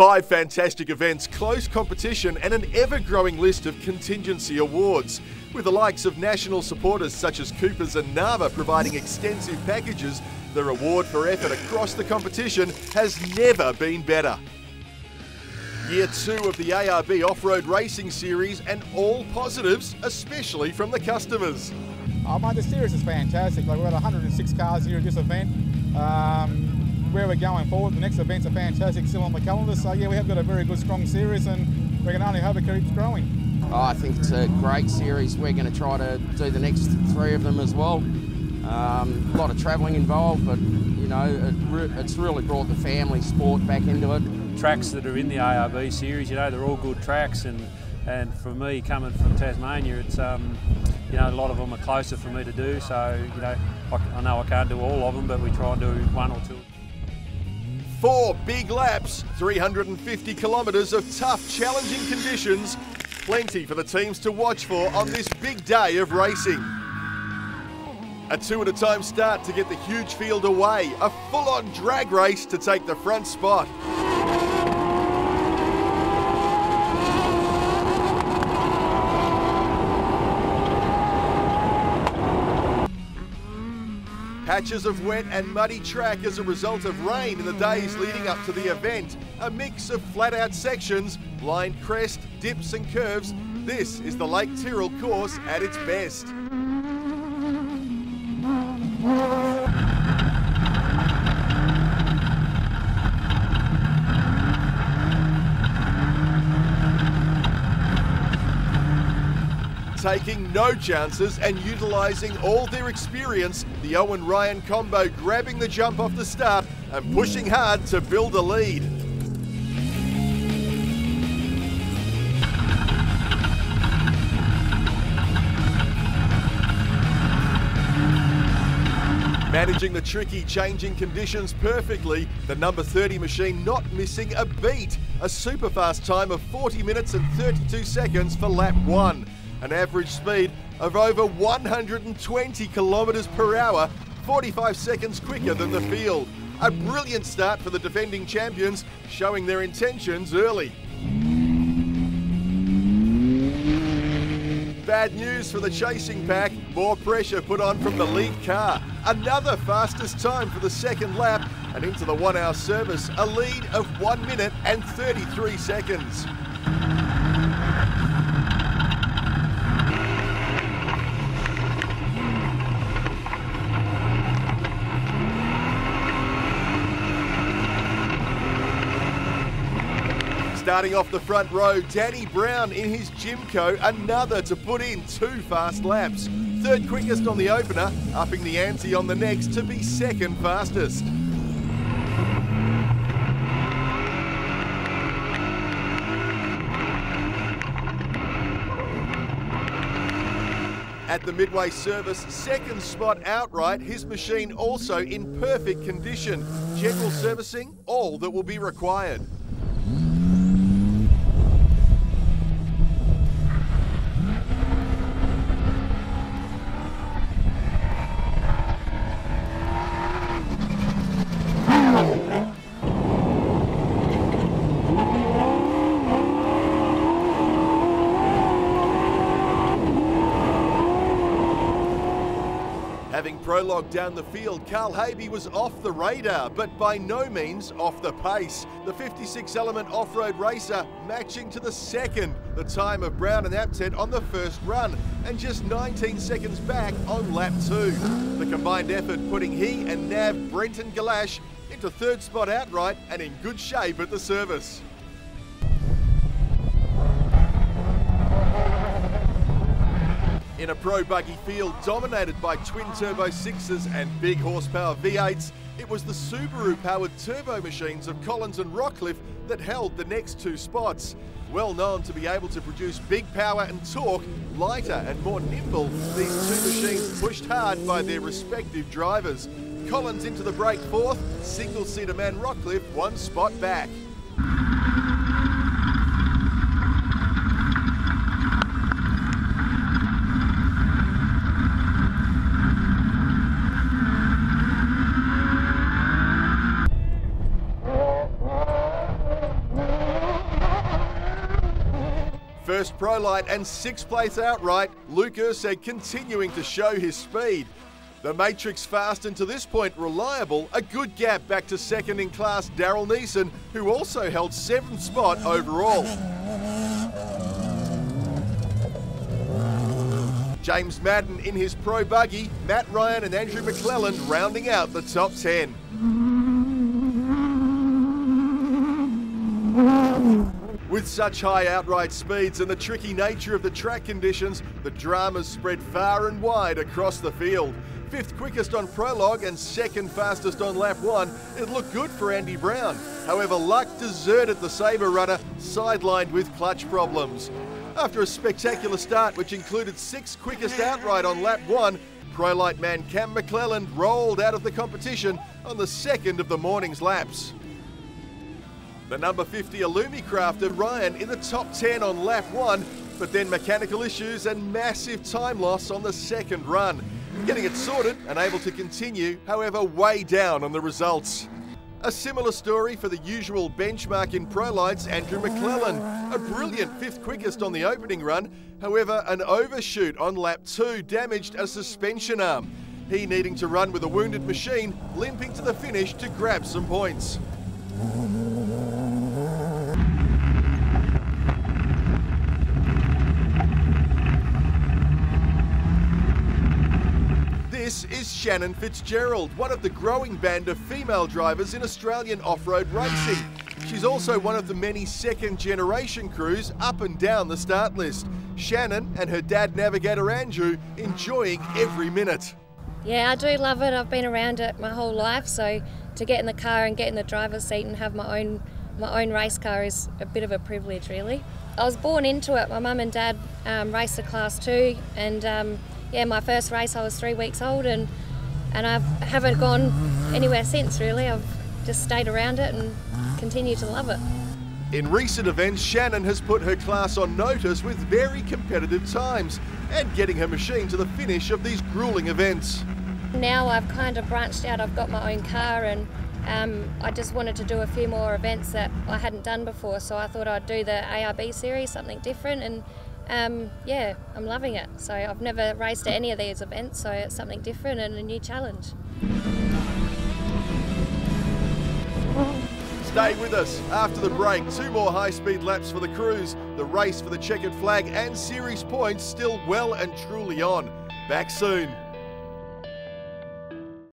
5 fantastic events, close competition and an ever-growing list of contingency awards. With the likes of national supporters such as Coopers and Nava providing extensive packages, the reward for effort across the competition has never been better. Year 2 of the ARB Off-Road Racing Series and all positives, especially from the customers. Oh mate, the series is fantastic. Like, we've got 106 cars here at this event. Where we're going forward, the next events are fantastic, still on the calendar. So yeah, we have got a very good, strong series, and we can only hope it keeps growing. Oh, I think it's a great series. We're going to try to do the next 3 of them as well. A lot of travelling involved, but you know, it's really brought the family sport back into it. Tracks that are in the ARB series, you know, they're all good tracks, and for me, coming from Tasmania, it's you know, a lot of them are closer for me to do. So you know, I know I can't do all of them, but we try and do 1 or 2. 4 big laps, 350 kilometres of tough, challenging conditions. Plenty for the teams to watch for on this big day of racing. A 2-at-a-time start to get the huge field away. A full-on drag race to take the front spot. Patches of wet and muddy track as a result of rain in the days leading up to the event. A mix of flat-out sections, blind crest, dips and curves. This is the Lake Tyrrell course at its best. Taking no chances and utilising all their experience, the Owen Ryan combo grabbing the jump off the start and pushing hard to build a lead. Managing the tricky changing conditions perfectly, the number 30 machine not missing a beat. A super fast time of 40 minutes and 32 seconds for lap 1. An average speed of over 120 kilometres per hour, 45 seconds quicker than the field. A brilliant start for the defending champions, showing their intentions early. Bad news for the chasing pack, more pressure put on from the lead car. Another fastest time for the second lap, and into the 1-hour service, a lead of 1 minute and 33 seconds. Starting off the front row, Danny Brown in his Jimco, another to put in 2 fast laps. 3rd quickest on the opener, upping the ante on the next to be 2nd fastest. At the midway service, 2nd spot outright, his machine also in perfect condition. General servicing, all that will be required. Having prologued down the field, Carl Habe was off the radar, but by no means off the pace. The 56-element off-road racer matching to the 2nd, the time of Brown and Apted on the 1st run, and just 19 seconds back on lap 2. The combined effort putting he and Nav Brenton Galash into 3rd spot outright and in good shape at the service. In a pro buggy field dominated by twin-turbo 6s and big horsepower V8s, it was the Subaru-powered turbo machines of Collins and Rockcliffe that held the next 2 spots. Well known to be able to produce big power and torque, lighter and more nimble, these 2 machines pushed hard by their respective drivers. Collins into the break 4th, single-seater man Rockcliffe 1 spot back. first Pro Light and 6th place outright, Luke Urseg continuing to show his speed. The Matrix fast and to this point reliable, a good gap back to second in class Daryl Neeson, who also held 7th spot overall. James Madden in his Pro Buggy, Matt Ryan and Andrew McClelland rounding out the top 10. With such high outright speeds and the tricky nature of the track conditions, the dramas spread far and wide across the field. 5th quickest on prologue and 2nd fastest on lap 1, it looked good for Andy Brown. However, luck deserted the Sabre runner, sidelined with clutch problems. After a spectacular start which included 6th quickest outright on lap 1, Pro Light man Cam McClelland rolled out of the competition on the 2nd of the morning's laps. The number 50 Illumi crafted Ryan in the top 10 on lap 1, but then mechanical issues and massive time loss on the 2nd run. Getting it sorted and able to continue, however, way down on the results. A similar story for the usual benchmark in Pro Lights, Andrew McClelland. A brilliant 5th quickest on the opening run, however, an overshoot on lap 2 damaged a suspension arm. He needing to run with a wounded machine, limping to the finish to grab some points. This is Shannon Fitzgerald, one of the growing band of female drivers in Australian off-road racing. She's also one of the many second-generation crews up and down the start list. Shannon and her dad navigator Andrew enjoying every minute. Yeah, I do love it. I've been around it my whole life, so to get in the car and get in the driver's seat and have my own race car is a bit of a privilege, really. I was born into it. My mum and dad raced the Class 2, and yeah, my first race I was 3 weeks old, and I haven't gone anywhere since, really. I've just stayed around it and continue to love it. In recent events, Shannon has put her class on notice with very competitive times and getting her machine to the finish of these gruelling events. Now I've kind of branched out. I've got my own car, and I just wanted to do a few more events that I hadn't done before, so I thought I'd do the ARB series, something different, and yeah, I'm loving it. So I've never raced at any of these events, so it's something different and a new challenge. Stay with us. After the break, 2 more high-speed laps for the crews. The race for the checkered flag and series points still well and truly on. Back soon.